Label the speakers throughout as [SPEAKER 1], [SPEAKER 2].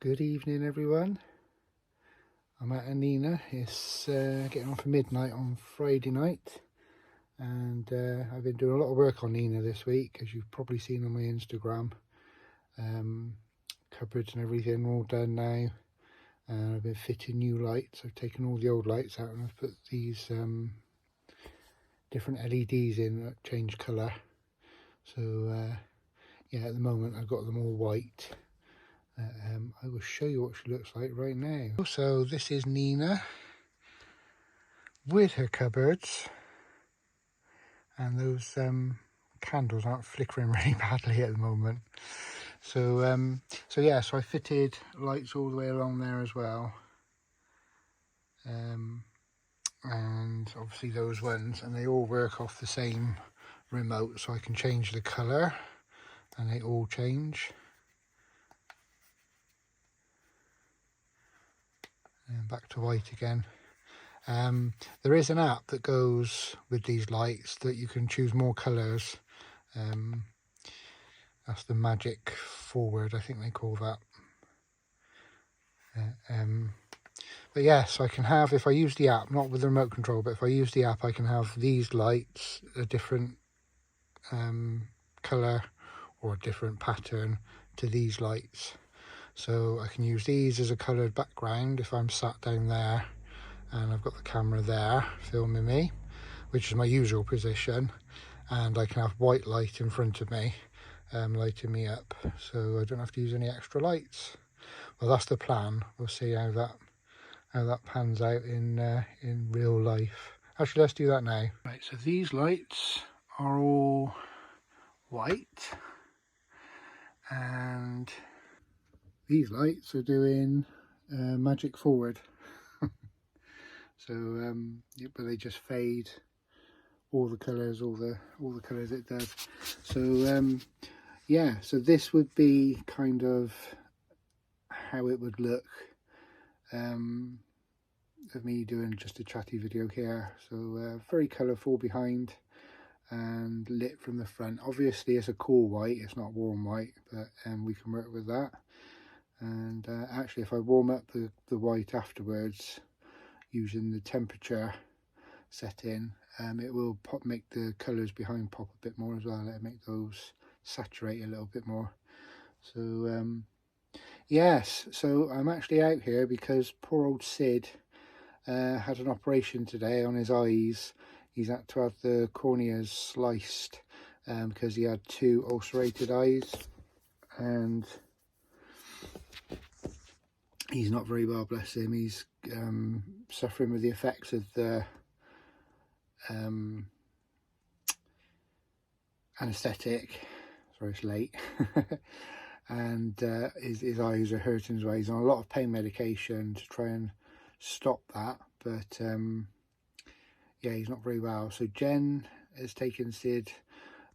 [SPEAKER 1] Good evening, everyone. I'm at Anina. It's getting on for midnight on Friday night, and I've been doing a lot of work on Nina this week, as you've probably seen on my Instagram. Cupboards and everything all done now, and I've been fitting new lights. I've taken all the old lights out and I've put these different LEDs in that change colour. So yeah, at the moment I've got them all white. I will show you what she looks like right now. So this is Nina with her cupboards, and those candles aren't flickering really badly at the moment. So so I fitted lights all the way along there as well, and obviously those ones, and they all work off the same remote, so I can change the colour and they all change. And back to white again. There is an app that goes with these lights that you can choose more colours. That's the Magic Forward, I think they call that. But yeah, so I can have, if I use the app, not with the remote control, but if I use the app, I can have these lights a different colour or a different pattern to these lights. So I can use these as a coloured background if I'm sat down there and I've got the camera there filming me, which is my usual position, and I can have white light in front of me lighting me up, so I don't have to use any extra lights. Well, that's the plan. We'll see how that pans out in real life. Actually, let's do that now. Right, so these lights are all white, and these lights are doing Magic Forward. So but they just fade all the colours, all the colours it does. So yeah, so this would be kind of how it would look of me doing just a chatty video here. So very colourful behind and lit from the front. Obviously it's a cool white, it's not warm white, but we can work with that. And actually, if I warm up the white afterwards using the temperature setting, it will make the colours behind pop a bit more as well. It'll make those saturate a little bit more. So yes, so I'm actually out here because poor old Sid had an operation today on his eyes. He's had to have the corneas sliced because he had 2 ulcerated eyes, and he's not very well, bless him. He's suffering with the effects of the anaesthetic. Sorry, it's late. And his eyes are hurting as well. He's on a lot of pain medication to try and stop that, but yeah, he's not very well. So Jen has taken Sid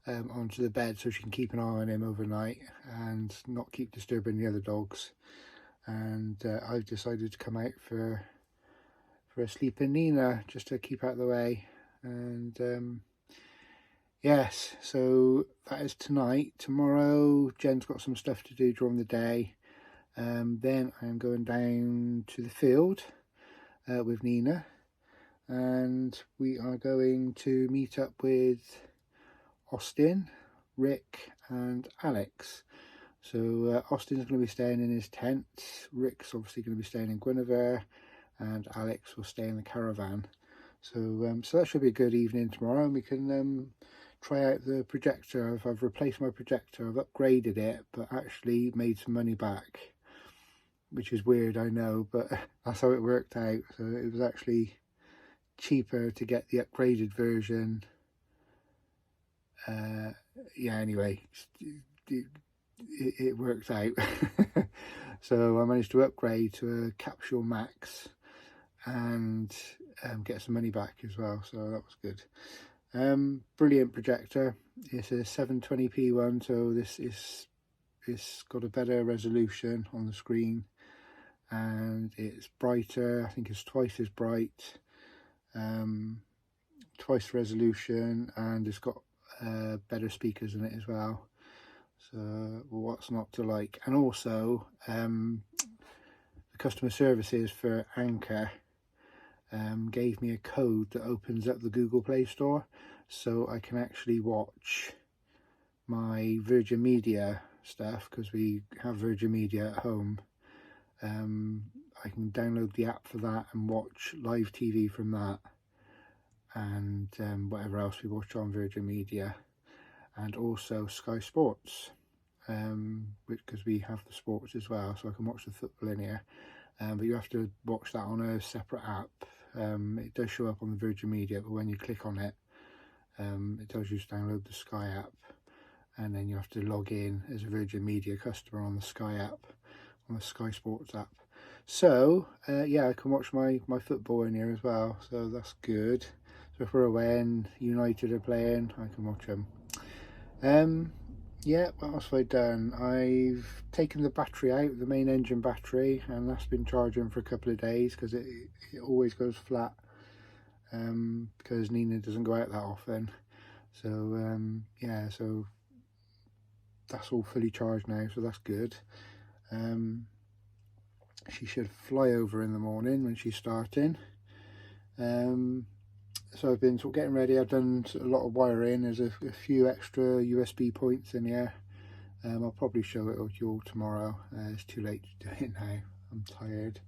[SPEAKER 1] onto the bed so she can keep an eye on him overnight and not keep disturbing the other dogs. And I've decided to come out for a sleep in Nina, just to keep out of the way. And yes, so that is tonight. Tomorrow Jen's got some stuff to do during the day. Then I'm going down to the field with Nina, and we are going to meet up with Austin, Rick and Alex. So Austin's going to be staying in his tent, Rick's obviously going to be staying in Guinevere, and Alex will stay in the caravan. So so that should be a good evening tomorrow, and we can try out the projector. I've replaced my projector, I've upgraded it, but actually made some money back, which is weird, I know, but that's how it worked out. So it was actually cheaper to get the upgraded version. Yeah, anyway, it worked out. So I managed to upgrade to a Capsule Max and get some money back as well, so that was good. Brilliant projector. It's a 720p one, so it's got a better resolution on the screen, and it's brighter. I think it's twice as bright, twice the resolution, and it's got better speakers in it as well. So what's not to like? And also customer services for Anchor gave me a code that opens up the Google Play Store, so I can actually watch my Virgin Media stuff, because we have Virgin Media at home. I can download the app for that and watch live TV from that, and whatever else we watch on Virgin Media, and also Sky Sports, because we have the sports as well, so I can watch the football in here. But you have to watch that on a separate app. It does show up on the Virgin Media, but when you click on it, it tells you to download the Sky app, and then you have to log in as a Virgin Media customer on the Sky app, on the Sky Sports app. So yeah, I can watch my football in here as well, so that's good. So if we're away and United are playing, I can watch them. Yeah, what else have I done? I've taken the battery out, the main engine battery, and that's been charging for a couple of days, because it always goes flat, because Nina doesn't go out that often. So yeah, so that's all fully charged now, so that's good. She should fly over in the morning when she's starting. So I've been sort of getting ready. I've done a lot of wiring. There's a few extra USB points in here. I'll probably show it to you all tomorrow. It's too late to do it now. I'm tired.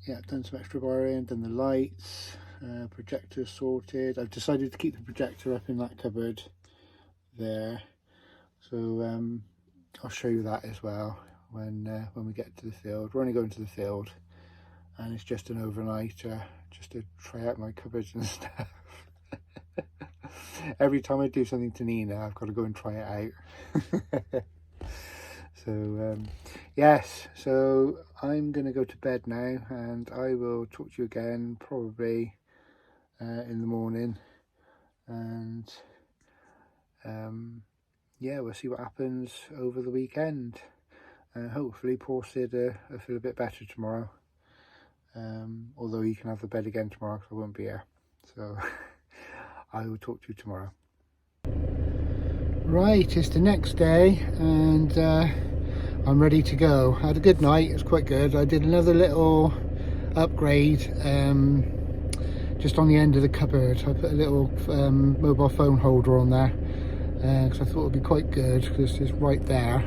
[SPEAKER 1] Yeah, I've done some extra wiring, done the lights, projector sorted. I've decided to keep the projector up in that cupboard there. So I'll show you that as well when we get to the field. We're only going to the field, and it's just an overnighter, just to try out my cupboards and stuff. Every time I do something to Nina, I've got to go and try it out. So yes, so I'm going to go to bed now, and I will talk to you again probably in the morning, and yeah, we'll see what happens over the weekend. Hopefully poor Sid will feel a bit better tomorrow, although he can have the bed again tomorrow because I won't be here. So I will talk to you tomorrow. Right, it's the next day, and I'm ready to go. I had a good night, it was quite good. I did another little upgrade just on the end of the cupboard. I put a little mobile phone holder on there, because I thought it would be quite good, because it's right there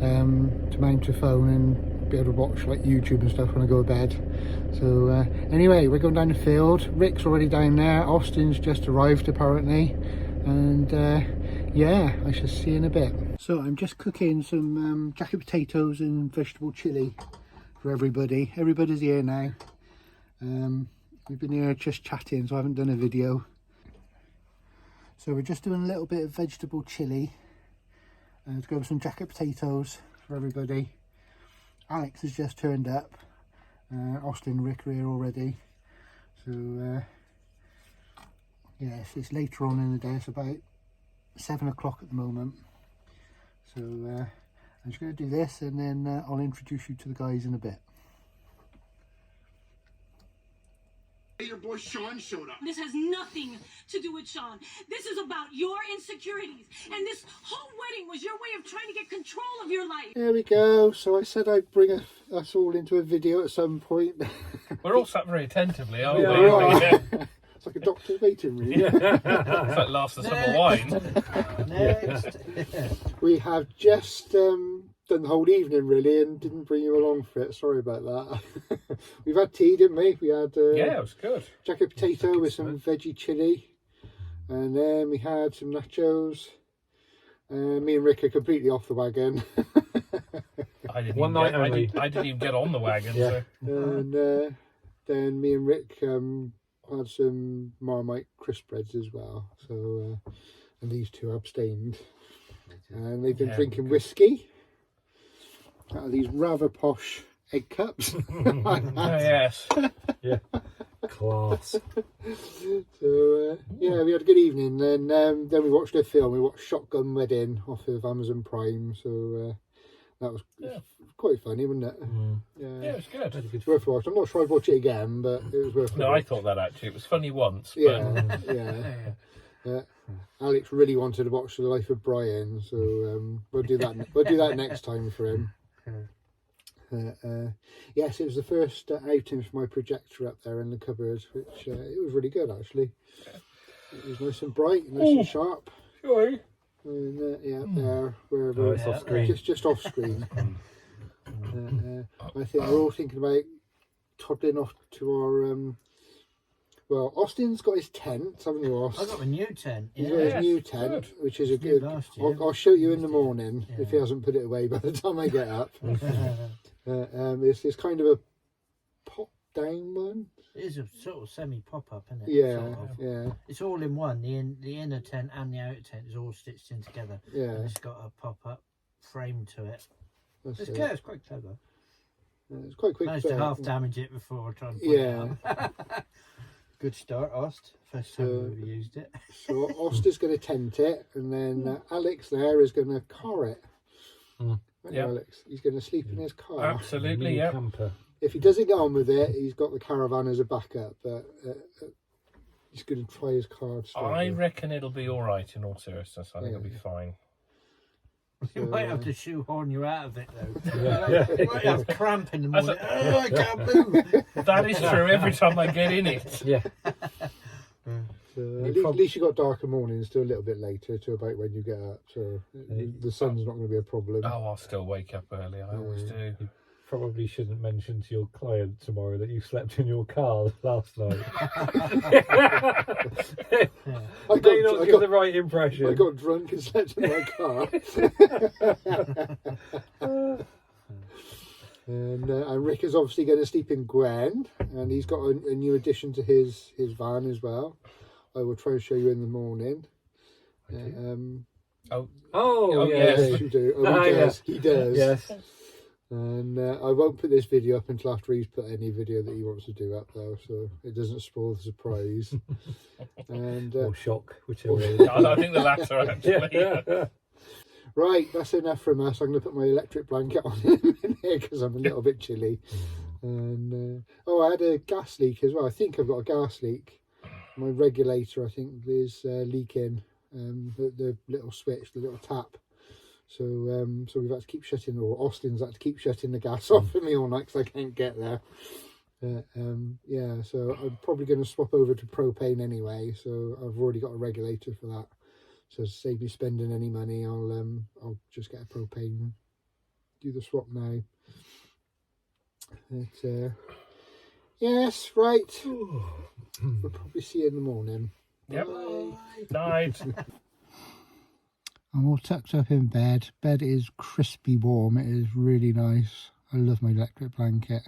[SPEAKER 1] to mount your phone and be able to watch like YouTube and stuff when I go to bed. So anyway, we're going down the field. Rick's already down there. Austin's just arrived apparently, and yeah, I shall see you in a bit. So I'm just cooking some jacket potatoes and vegetable chilli for everybody. Everybody's here now. We've been here just chatting, so I haven't done a video. So we're just doing a little bit of vegetable chilli to go with some jacket potatoes for everybody. Alex has just turned up. Austin and Rick are here already. So yes, it's later on in the day. It's about 7 o'clock at the moment. So I'm just going to do this, and then I'll introduce you to the guys in a bit.
[SPEAKER 2] Your boy Sean showed up.
[SPEAKER 3] This has nothing to do with Sean. This is about your insecurities. And this whole wedding was your way of trying to get control of your life.
[SPEAKER 1] There we go. So I said I'd bring us all into a video at some point.
[SPEAKER 4] We're all sat very attentively, aren't we?
[SPEAKER 1] Yeah. It's like a doctor's waiting room.
[SPEAKER 4] It's like last of summer wine.
[SPEAKER 1] Next. We have just done the whole evening really, and didn't bring you along for it. Sorry about that. We've had tea, didn't we? We had
[SPEAKER 4] yeah, it was good.
[SPEAKER 1] Jacket potato with some veggie chilli, and then we had some nachos. Me and Rick are completely off the wagon.
[SPEAKER 4] I didn't even get on the wagon.
[SPEAKER 1] Yeah.
[SPEAKER 4] So.
[SPEAKER 1] And then me and Rick had some Marmite crisp breads as well. So and these two abstained, and they've been drinking whiskey out of these rather posh egg cups.
[SPEAKER 4] Yes.
[SPEAKER 5] Yeah. Class.
[SPEAKER 1] So yeah, we had a good evening. And then we watched a film. We watched Shotgun Wedding off of Amazon Prime. So that was quite funny, wasn't it?
[SPEAKER 5] Mm.
[SPEAKER 4] Yeah, it was good.
[SPEAKER 1] It's worth watching. I'm not sure I'd watch it again, but it was worth.
[SPEAKER 4] No, I thought that actually. It was funny once.
[SPEAKER 1] Yeah,
[SPEAKER 4] But...
[SPEAKER 1] yeah. Alex really wanted to watch The Life of Brian, so we'll do that. We'll do that next time for him. Yes, it was the first outing for my projector up there in the cupboard, which it was really good actually. It was nice and bright, nice and sharp.
[SPEAKER 5] Sorry.
[SPEAKER 1] And there, wherever
[SPEAKER 5] it's off screen.
[SPEAKER 1] Just off screen. I think we're all thinking about toddling off to our. Well, Austin's got his tent, haven't you, Aust?
[SPEAKER 6] I got a new tent.
[SPEAKER 1] He's got his new tent, which is a
[SPEAKER 6] New
[SPEAKER 1] good.
[SPEAKER 6] last year.
[SPEAKER 1] I'll show you in the morning if he hasn't put it away by the time I get up. It's kind of a pop down one.
[SPEAKER 6] It is a sort of semi pop up, isn't it?
[SPEAKER 1] Yeah,
[SPEAKER 6] Sort of.
[SPEAKER 1] yeah,
[SPEAKER 6] It's all in one. The inner tent and the outer tent is all stitched in together.
[SPEAKER 1] yeah.
[SPEAKER 6] And it's got a pop up frame to it.
[SPEAKER 1] That's
[SPEAKER 6] It's
[SPEAKER 1] it.
[SPEAKER 6] clever. It's quite clever.
[SPEAKER 1] It's quite quick.
[SPEAKER 6] Managed to half damage it before I tried to put it up. Good start, Ost. First time we've used it.
[SPEAKER 1] So Ost is going to tent it, and then Alex there is going to car it. Right,
[SPEAKER 4] Yep.
[SPEAKER 1] Alex, he's going to sleep in his car.
[SPEAKER 4] Absolutely,
[SPEAKER 5] Mini
[SPEAKER 4] yeah.
[SPEAKER 5] camper.
[SPEAKER 1] If he doesn't get on with it, he's got the caravan as a backup, but he's going to try his car to start
[SPEAKER 4] I
[SPEAKER 1] with.
[SPEAKER 4] reckon it'll be all right. In all seriousness, I think it'll be fine.
[SPEAKER 6] You might have to shoehorn you out of it though.
[SPEAKER 5] Yeah.
[SPEAKER 6] You might have cramp in the morning. Oh, I can't move.
[SPEAKER 4] That is true. Every time I get in it.
[SPEAKER 5] Yeah.
[SPEAKER 1] So at least you got darker mornings to a little bit later, to about when you get up. So the sun's not going to be a problem.
[SPEAKER 4] Oh, I'll still wake up early. I always do.
[SPEAKER 5] Probably shouldn't mention to your client tomorrow that you slept in your car last night.
[SPEAKER 1] I
[SPEAKER 5] May not give the right impression.
[SPEAKER 1] I got drunk and slept in my car. And Rick is obviously going to sleep in Gwen, and he's got a new addition to his van as well. I will try and show you in the morning.
[SPEAKER 5] Oh,
[SPEAKER 1] Yes,
[SPEAKER 5] yes.
[SPEAKER 1] you do. Oh, he does.
[SPEAKER 5] Yes.
[SPEAKER 1] He does.
[SPEAKER 5] Yes.
[SPEAKER 1] And I won't put this video up until after he's put any video that he wants to do up, though, so it doesn't spoil the surprise. And
[SPEAKER 5] Or shock, whichever. it is.
[SPEAKER 4] I think the latter, actually.
[SPEAKER 1] right, that's enough from us. I'm going to put my electric blanket on him in here because I'm a little bit chilly. And I had a gas leak as well. I think I've got a gas leak. My regulator, I think, is leaking. The little switch, the little tap. So we've had to keep shutting, or Austin's had to keep shutting the gas off for me all night because I can't get there. So I'm probably going to swap over to propane anyway. So I've already got a regulator for that. So to save me spending any money, I'll just get a propane. Do the swap now. But, yes, right. We'll probably see you in the morning.
[SPEAKER 4] Yep.
[SPEAKER 1] Bye.
[SPEAKER 4] Night.
[SPEAKER 1] I'm all tucked up in bed. Bed is crispy warm. It is really nice. I love my electric blanket.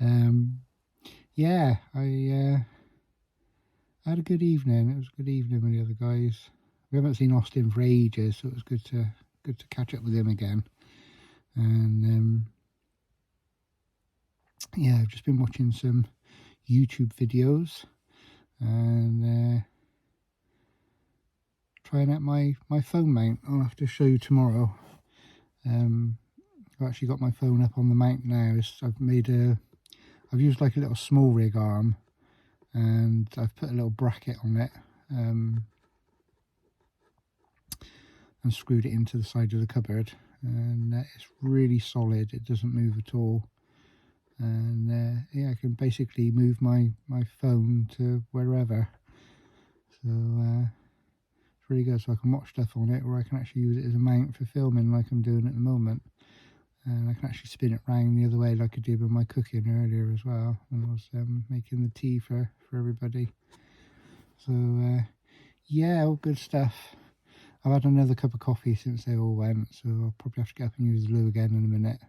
[SPEAKER 1] I had a good evening. It was a good evening with the other guys. We haven't seen Austin for ages, so it was good to catch up with him again. And I've just been watching some YouTube videos and trying out my phone mount. I'll have to show you tomorrow. I've actually got my phone up on the mount now. I've used like a little small rig arm, and I've put a little bracket on it and screwed it into the side of the cupboard, and it's really solid. It doesn't move at all. And I can basically move my phone to wherever. So it's really good. So I can watch stuff on it, or I can actually use it as a mount for filming like I'm doing at the moment. And I can actually spin it round the other way like I did with my cooking earlier as well, when I was making the tea for everybody. So all good stuff. I've had another cup of coffee since they all went, so I'll probably have to get up and use the loo again in a minute.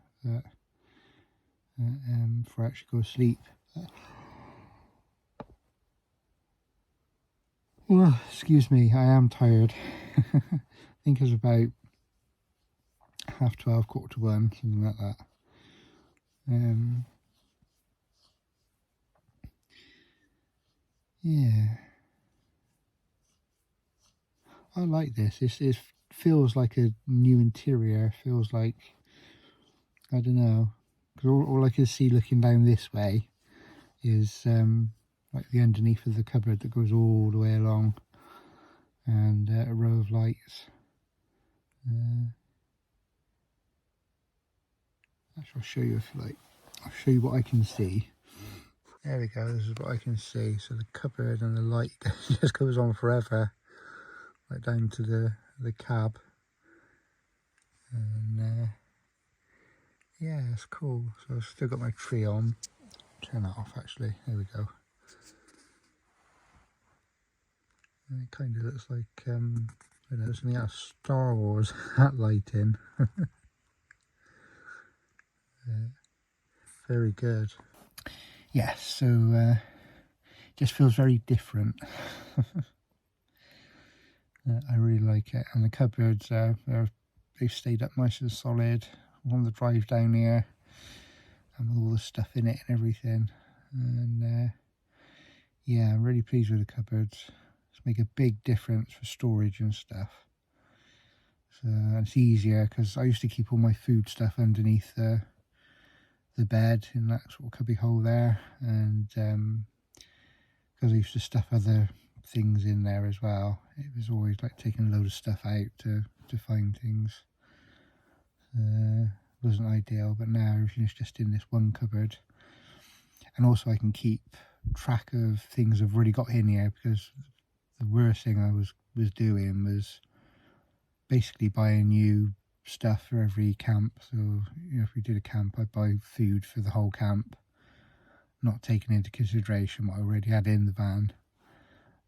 [SPEAKER 1] Before I actually go to sleep. Well, excuse me, I am tired. I think it's about 12:30, 1:15, something like that. I like this. It feels like a new interior. It feels like, I don't know, because all I can see looking down this way is like the underneath of the cupboard that goes all the way along, and a row of lights. Actually, I'll show you I'll show you what I can see. There we go, this is what I can see. So the cupboard and the light just goes on forever, like down to the cab. And yeah, it's cool. So I've still got my tree on. Turn that off actually, there we go. And it kind of looks like, I don't know, something out of Star Wars, that lighting. Very good. Yes, so just feels very different. I really like it, and the cupboards they've stayed up nice and solid. On the drive down here, and with all the stuff in it and everything, and yeah, I'm really pleased with the cupboards. It's make a big difference for storage and stuff. So it's easier because I used to keep all my food stuff underneath the bed in that sort of cubby hole there, and because I used to stuff other things in there as well, it was always like taking a load of stuff out to find things. Wasn't ideal, but now everything is just in this one cupboard, and also I can keep track of things I've already got in here, because the worst thing I was doing was basically buying new stuff for every camp. So, you know, if we did a camp, I'd buy food for the whole camp, not taking into consideration what I already had in the van.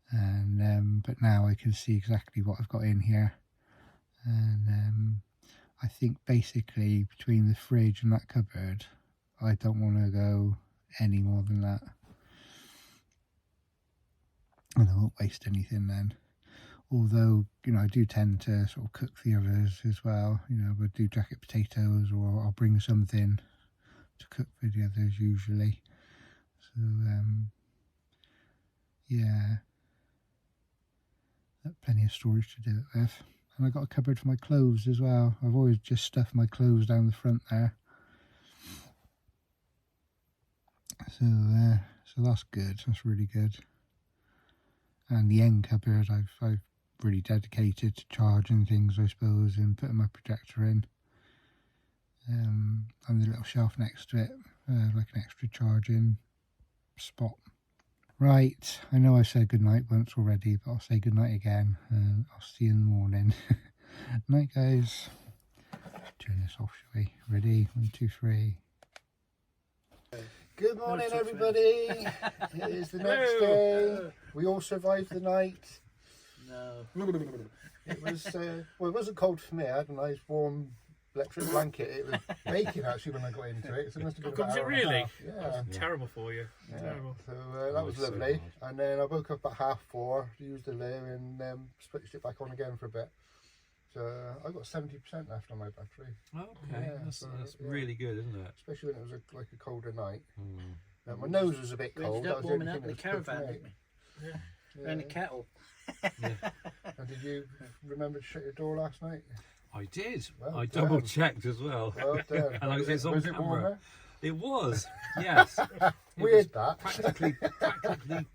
[SPEAKER 1] And but now I can see exactly what I've got in here, and I think basically between the fridge and that cupboard, I don't want to go any more than that, and I won't waste anything then. Although, you know, I do tend to sort of cook the others as well. You know, we'll do jacket potatoes, or I'll bring something to cook for the others usually. So yeah, plenty of storage to do it with. And I got a cupboard for my clothes as well. I've always just stuffed my clothes down the front there. So so that's good. That's really good. And the end cupboard I've really dedicated to charging things, I suppose, and putting my projector in. And the little shelf next to it, like an extra charging spot. Right, I know I said goodnight once already, but I'll say goodnight again, and I'll see you in the morning. Night, guys. Turn this off, shall we? Ready? 1, 2, 3. Good morning, everybody. It is the next day. We all survived the night.
[SPEAKER 6] No.
[SPEAKER 1] It was, well, it wasn't cold for me. I had a nice warm electric blanket. It was baking actually when I got into it. So it must have been about
[SPEAKER 4] Was
[SPEAKER 1] an
[SPEAKER 4] it
[SPEAKER 1] hour and a
[SPEAKER 4] really?
[SPEAKER 1] half. Yeah.
[SPEAKER 4] Terrible for you.
[SPEAKER 1] Yeah.
[SPEAKER 4] Terrible.
[SPEAKER 1] So that was lovely. And then I woke up at 4:30, used the loo, and switched it back on again for a bit. So I got 70% left on my battery.
[SPEAKER 7] Okay,
[SPEAKER 1] Yeah,
[SPEAKER 7] that's
[SPEAKER 1] so,
[SPEAKER 7] really good, isn't it?
[SPEAKER 1] Especially when it was like a colder night. My nose was a bit
[SPEAKER 6] We
[SPEAKER 1] cold.
[SPEAKER 6] ended
[SPEAKER 1] That
[SPEAKER 6] up
[SPEAKER 1] was the
[SPEAKER 6] warming
[SPEAKER 1] only
[SPEAKER 6] up
[SPEAKER 1] thing
[SPEAKER 6] in the
[SPEAKER 1] that was good for
[SPEAKER 6] caravan,
[SPEAKER 1] me.
[SPEAKER 6] didn't we?
[SPEAKER 1] Yeah.
[SPEAKER 6] And the kettle.
[SPEAKER 1] And did you remember to shut your door last night?
[SPEAKER 7] I did.
[SPEAKER 1] Well
[SPEAKER 7] I
[SPEAKER 1] done.
[SPEAKER 7] double checked as well.
[SPEAKER 1] Well done.
[SPEAKER 7] And it's on
[SPEAKER 1] was it
[SPEAKER 7] camera.
[SPEAKER 1] warmer?
[SPEAKER 7] It was, yes. It
[SPEAKER 1] Weird
[SPEAKER 7] was
[SPEAKER 1] that.
[SPEAKER 7] practically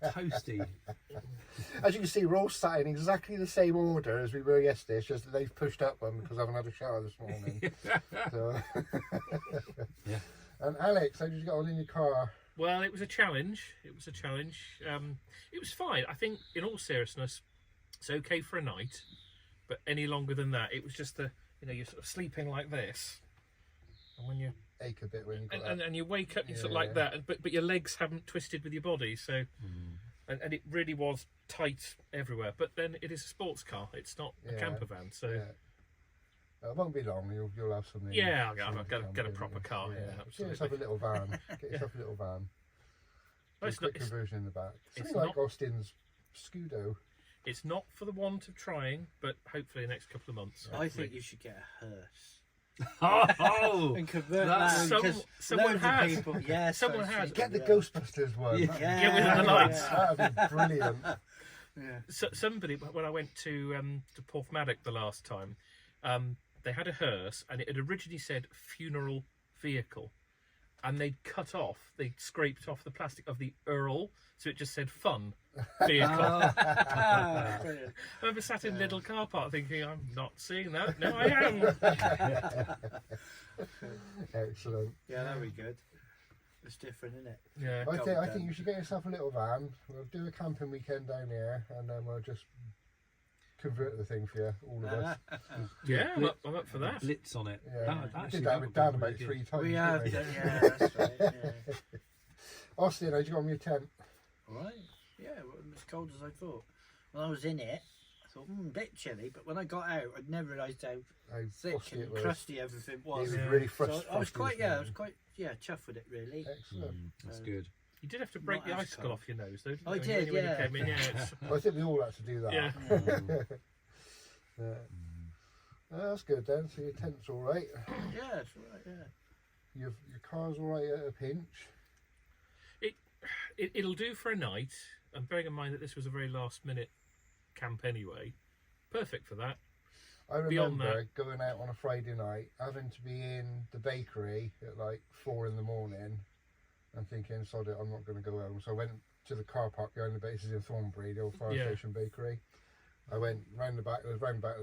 [SPEAKER 7] toasty.
[SPEAKER 1] As you can see, we're all sat in exactly the same order as we were yesterday. It's just that they've pushed up one because I haven't had a shower this morning. So.
[SPEAKER 7] Yeah.
[SPEAKER 1] And Alex, how did you get on in your car?
[SPEAKER 4] Well, it was a challenge. It was a challenge. It was fine. I think, in all seriousness, it's okay for a night, but any longer than that, it was just you're sort of sleeping like this, and when you
[SPEAKER 1] Ache a bit when you got
[SPEAKER 4] and you wake up, you sort of like that, but your legs haven't twisted with your body, so and it really was tight everywhere. But then it is a sports car; it's not a camper van, so.
[SPEAKER 1] Yeah. It won't be long. You'll have something.
[SPEAKER 4] Yeah, I'll get a proper car. Yeah,
[SPEAKER 1] Get
[SPEAKER 4] absolutely.
[SPEAKER 1] yourself a little van. Get yourself a little van.
[SPEAKER 4] But
[SPEAKER 1] A
[SPEAKER 4] it's not-
[SPEAKER 1] quick conversion in the back.
[SPEAKER 4] it's
[SPEAKER 1] Something like
[SPEAKER 4] not-
[SPEAKER 1] Austin's Scudo.
[SPEAKER 4] It's not for the want of trying, but hopefully the next couple of months.
[SPEAKER 6] I think you should get a hearse.
[SPEAKER 7] Oh!
[SPEAKER 6] And convert
[SPEAKER 7] That's-
[SPEAKER 6] that. because
[SPEAKER 4] someone
[SPEAKER 6] loads of
[SPEAKER 4] has.
[SPEAKER 6] people- Yeah,
[SPEAKER 4] Someone has.
[SPEAKER 1] Get the Ghostbusters one.
[SPEAKER 7] Yeah.
[SPEAKER 4] Get rid of the lights.
[SPEAKER 1] That'd be brilliant.
[SPEAKER 4] So, somebody, when I went to Porthmadog the last time, they had a hearse, and it had originally said funeral vehicle, and they'd scraped off the plastic of the Earl, so it just said fun vehicle. I remember sat in Lidl car park thinking, I'm not seeing that. No, I am.
[SPEAKER 1] Excellent.
[SPEAKER 6] Yeah, that'd be good. It's different, isn't it?
[SPEAKER 4] Yeah.
[SPEAKER 1] I think you should get yourself a little van. We'll do a camping weekend down here, and then we'll just convert the thing for you, all of us.
[SPEAKER 4] Yeah, I'm up for that.
[SPEAKER 7] Blitz on it.
[SPEAKER 1] Yeah, we
[SPEAKER 7] Actually,
[SPEAKER 1] did
[SPEAKER 7] that
[SPEAKER 1] that
[SPEAKER 7] would
[SPEAKER 1] with
[SPEAKER 7] be
[SPEAKER 1] Dan
[SPEAKER 7] really
[SPEAKER 1] about
[SPEAKER 7] good.
[SPEAKER 1] 3 times.
[SPEAKER 6] We have,
[SPEAKER 1] didn't we?
[SPEAKER 6] yeah, that's right. Yeah.
[SPEAKER 1] Austin, how'd you go on your tent?
[SPEAKER 6] All right. Yeah, it wasn't as cold as I thought. When I was in it, I thought, a bit chilly, but when I got out, I'd never realised how
[SPEAKER 1] How
[SPEAKER 6] thick
[SPEAKER 1] frosty
[SPEAKER 6] and
[SPEAKER 1] it was.
[SPEAKER 6] crusty everything
[SPEAKER 1] It
[SPEAKER 6] was.
[SPEAKER 1] was
[SPEAKER 4] Yeah.
[SPEAKER 1] really
[SPEAKER 6] So
[SPEAKER 1] frosty.
[SPEAKER 6] I was quite,
[SPEAKER 1] wasn't
[SPEAKER 6] I
[SPEAKER 1] it?
[SPEAKER 6] was quite, chuffed with it, really.
[SPEAKER 1] Excellent.
[SPEAKER 7] That's good.
[SPEAKER 4] You did have to break
[SPEAKER 6] Not
[SPEAKER 4] the
[SPEAKER 6] as
[SPEAKER 4] icicle
[SPEAKER 6] cold.
[SPEAKER 4] off your nose, though, didn't
[SPEAKER 6] I
[SPEAKER 4] you?
[SPEAKER 6] did,
[SPEAKER 4] when
[SPEAKER 6] yeah.
[SPEAKER 4] you came in, yeah. It's,
[SPEAKER 1] Well, I think we all had to do that.
[SPEAKER 4] yeah.
[SPEAKER 1] Yeah. That's good then. So your tent's all right.
[SPEAKER 6] Yeah, it's all right, yeah.
[SPEAKER 1] Your car's all right at a pinch.
[SPEAKER 4] It'll do for a night, and bearing in mind that this was a very last-minute camp anyway. Perfect for that.
[SPEAKER 1] I
[SPEAKER 4] Beyond
[SPEAKER 1] remember going out on a Friday night, having to be in the bakery at like 4 in the morning, and thinking, sod it, I'm not going to go home. So I went to the car park behind the bases in Thornbury, the old fire
[SPEAKER 4] Yeah.
[SPEAKER 1] station bakery. I went round the back, there's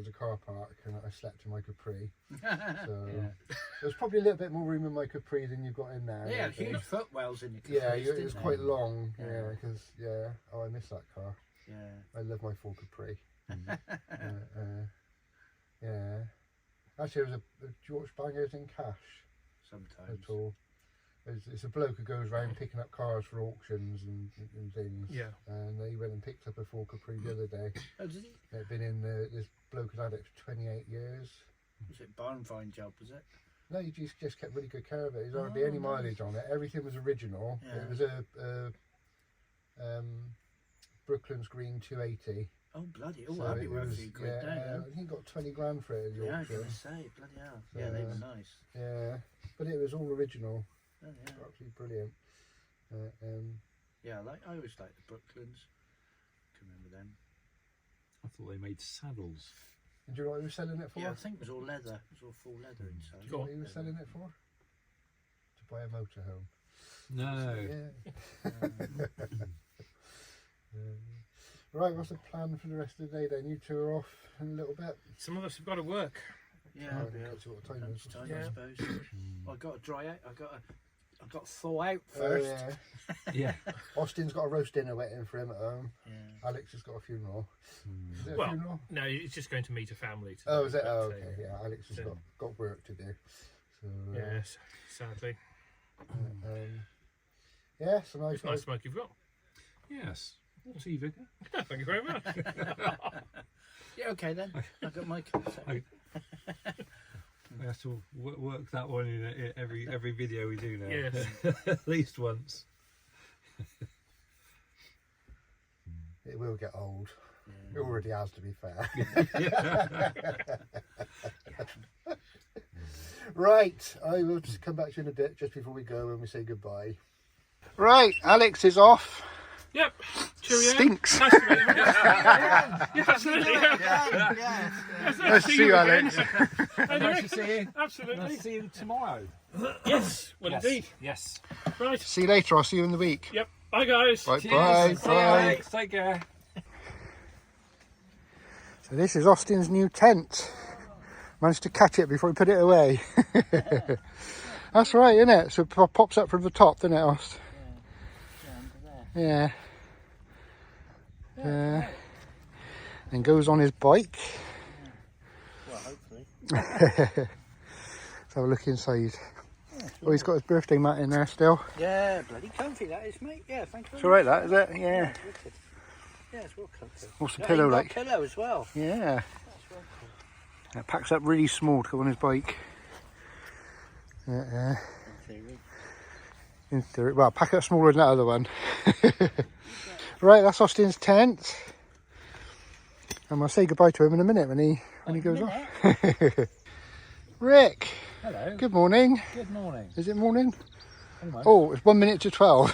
[SPEAKER 1] a car park, and I slept in my Capri. So there's probably a little bit more room in my Capri than you've got in there.
[SPEAKER 6] Yeah,
[SPEAKER 1] I think.
[SPEAKER 6] huge footwells in the
[SPEAKER 1] Yeah,
[SPEAKER 6] Caprice,
[SPEAKER 1] it was
[SPEAKER 6] didn't
[SPEAKER 1] quite
[SPEAKER 6] they?
[SPEAKER 1] long.
[SPEAKER 6] Yeah.
[SPEAKER 1] Yeah, because oh, I miss that car.
[SPEAKER 6] Yeah.
[SPEAKER 1] I love my Ford Capri. Yeah. Actually, do you watch Bangers in Cash
[SPEAKER 6] Sometimes.
[SPEAKER 1] at all? It's a bloke who goes around picking up cars for auctions and things.
[SPEAKER 4] Yeah.
[SPEAKER 1] And he went and picked up a Ford Capri the other day.
[SPEAKER 6] Oh, did he?
[SPEAKER 1] It'd been in this bloke had had it for 28 years.
[SPEAKER 6] Was it barn find job, was it?
[SPEAKER 1] No, he just kept really good care of it. There's hardly any mileage on it. Everything was original.
[SPEAKER 6] Yeah.
[SPEAKER 1] It was a Brooklands Green 280.
[SPEAKER 6] Oh, bloody, oh,
[SPEAKER 1] So
[SPEAKER 6] that'd be
[SPEAKER 1] it
[SPEAKER 6] worth a
[SPEAKER 1] was,
[SPEAKER 6] few quid
[SPEAKER 1] yeah,
[SPEAKER 6] now.
[SPEAKER 1] I think he got 20 grand for it at the
[SPEAKER 6] Yeah, I was
[SPEAKER 1] auction.
[SPEAKER 6] going to say, bloody hell. Yeah, they were nice.
[SPEAKER 1] Yeah, but it was all original.
[SPEAKER 6] Oh, yeah.
[SPEAKER 1] Absolutely brilliant.
[SPEAKER 6] Yeah, I always liked the Brooklands. Can remember them.
[SPEAKER 7] I thought they made saddles.
[SPEAKER 1] And do you know what he was selling it for?
[SPEAKER 6] Yeah, I think it was all leather. It was all full leather
[SPEAKER 1] Do
[SPEAKER 6] inside.
[SPEAKER 1] you know what he was selling it for? To buy a motorhome.
[SPEAKER 7] No.
[SPEAKER 1] Yeah. Right, what's the plan for the rest of the day then? You two are off in a little bit.
[SPEAKER 4] Some of us have got to work.
[SPEAKER 6] Yeah,
[SPEAKER 1] Oh,
[SPEAKER 6] yeah.
[SPEAKER 1] that's what time it is.
[SPEAKER 6] Lunchtime,
[SPEAKER 4] Yeah.
[SPEAKER 6] I suppose. Well, I got to dry out. I got to thaw out
[SPEAKER 1] Oh,
[SPEAKER 6] first.
[SPEAKER 1] yeah.
[SPEAKER 7] Yeah.
[SPEAKER 1] Austin's got a roast dinner waiting for him at home.
[SPEAKER 6] Yeah.
[SPEAKER 1] Alex has got a funeral. Is it a
[SPEAKER 4] Well,
[SPEAKER 1] funeral?
[SPEAKER 4] no, it's just going to meet a family. Today,
[SPEAKER 1] Oh, is it?
[SPEAKER 4] but,
[SPEAKER 1] Oh, okay. Yeah, Alex has
[SPEAKER 4] so-
[SPEAKER 1] got work to do. So,
[SPEAKER 4] Yes, sadly.
[SPEAKER 1] yeah, so nice.
[SPEAKER 4] It's nice smoke you've got.
[SPEAKER 7] Yes. See, Vicar.
[SPEAKER 4] Thank you very much.
[SPEAKER 6] Yeah, okay then. I got my cup.
[SPEAKER 7] We have to work that one in every video we do now.
[SPEAKER 4] Yes.
[SPEAKER 7] At least once.
[SPEAKER 1] It will get old. It already has, to be fair. Right, I will just come back to you in a bit just before we go and we say goodbye. Right, Alex is off.
[SPEAKER 4] Yep. Cheerio.
[SPEAKER 1] Stinks.
[SPEAKER 4] Nice to meet you. Yeah, absolutely. Yes,
[SPEAKER 1] Nice to see you, Alex.
[SPEAKER 4] Anyway,
[SPEAKER 7] Nice to see you.
[SPEAKER 4] absolutely.
[SPEAKER 7] Nice to see you tomorrow.
[SPEAKER 4] Yes, well indeed.
[SPEAKER 7] Yes.
[SPEAKER 4] Right.
[SPEAKER 1] See you later. I'll see you in the week.
[SPEAKER 4] Yep. Bye, guys.
[SPEAKER 1] Right,
[SPEAKER 7] Cheers.
[SPEAKER 1] bye.
[SPEAKER 7] See you,
[SPEAKER 1] Bye.
[SPEAKER 7] Alex. Take care.
[SPEAKER 1] So this is Austin's new tent. Managed to catch it before he put it away. That's right, isn't it? So it pops up from the top, doesn't it, Aust? Yeah. And goes on his bike.
[SPEAKER 6] Well, hopefully.
[SPEAKER 1] Let's have a look inside. Oh, he's got his birthday mat in there still.
[SPEAKER 6] Yeah, bloody comfy that is, mate. Yeah, thank you.
[SPEAKER 1] It's alright, that, is it? Yeah.
[SPEAKER 6] It's wicked. Yeah, it's well comfy.
[SPEAKER 1] What's the
[SPEAKER 6] Yeah,
[SPEAKER 1] pillow
[SPEAKER 6] you've got
[SPEAKER 1] like?
[SPEAKER 6] a pillow as well.
[SPEAKER 1] Yeah.
[SPEAKER 6] That's well cool.
[SPEAKER 1] It packs up really small to go on his bike.
[SPEAKER 6] In theory.
[SPEAKER 1] In theory, well, pack up smaller than that other one. Right, that's Austin's tent. And I'll say goodbye to him in a minute when he goes off. Rick,
[SPEAKER 5] Hello.
[SPEAKER 1] good morning.
[SPEAKER 5] Good morning.
[SPEAKER 1] Is it morning?
[SPEAKER 5] Almost.
[SPEAKER 1] Oh, it's 1 minute to 12.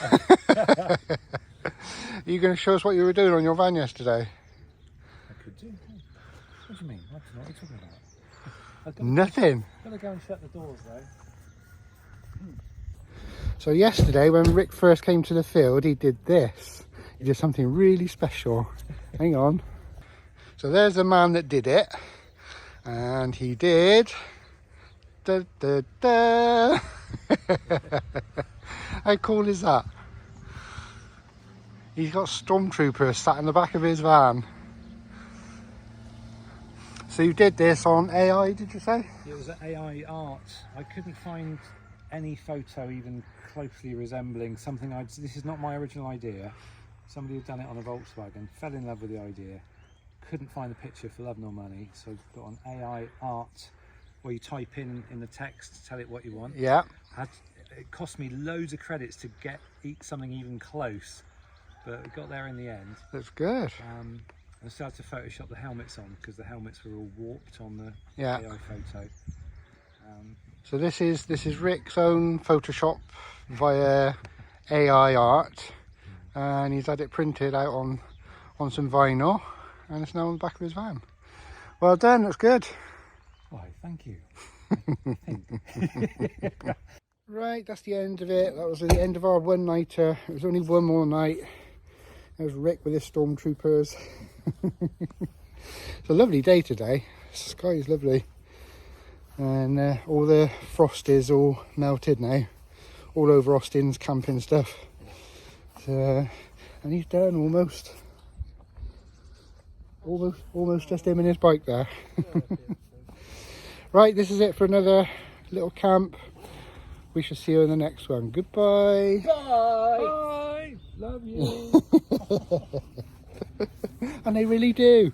[SPEAKER 1] Are you going to show us what you were doing on your van yesterday?
[SPEAKER 5] I could do. What do you mean? What are you talking about?
[SPEAKER 1] Nothing.
[SPEAKER 5] I've got to go and shut the doors though.
[SPEAKER 1] So yesterday when Rick first came to the field, he did this. He did something really special. Hang on. So there's the man that did it. And he did... Da, da, da. How cool is that? He's got stormtroopers sat in the back of his van. So you did this on AI, did you say?
[SPEAKER 5] It was AI art. I couldn't find any photo even closely resembling something this is not my original idea. Somebody had done it on a Volkswagen, fell in love with the idea, couldn't find the picture for love nor money, so got on AI art, where you type in the text, tell it what you want.
[SPEAKER 1] Yeah.
[SPEAKER 5] It cost me loads of credits to eat something even close, but we got there in the end.
[SPEAKER 1] That's good.
[SPEAKER 5] I started to Photoshop the helmets on because the helmets were all warped on the
[SPEAKER 1] Yeah.
[SPEAKER 5] AI photo.
[SPEAKER 1] So this is Rick's own Photoshop via AI art, and he's had it printed out on some vinyl, and it's now on the back of his van. Well done, that's good.
[SPEAKER 5] Why, thank you.
[SPEAKER 1] Right, that's the end of it. That was the end of our one-nighter. It was only one more night. There's Rick with his stormtroopers. It's a lovely day today. The sky is lovely. And all the frost is all melted now. All over Austin's camping stuff. So, and he's done almost. Almost just him and his bike there. Right, this is it for another little camp. We shall see you in the next one. Goodbye.
[SPEAKER 5] Bye! Bye! Love you!
[SPEAKER 1] And they really do.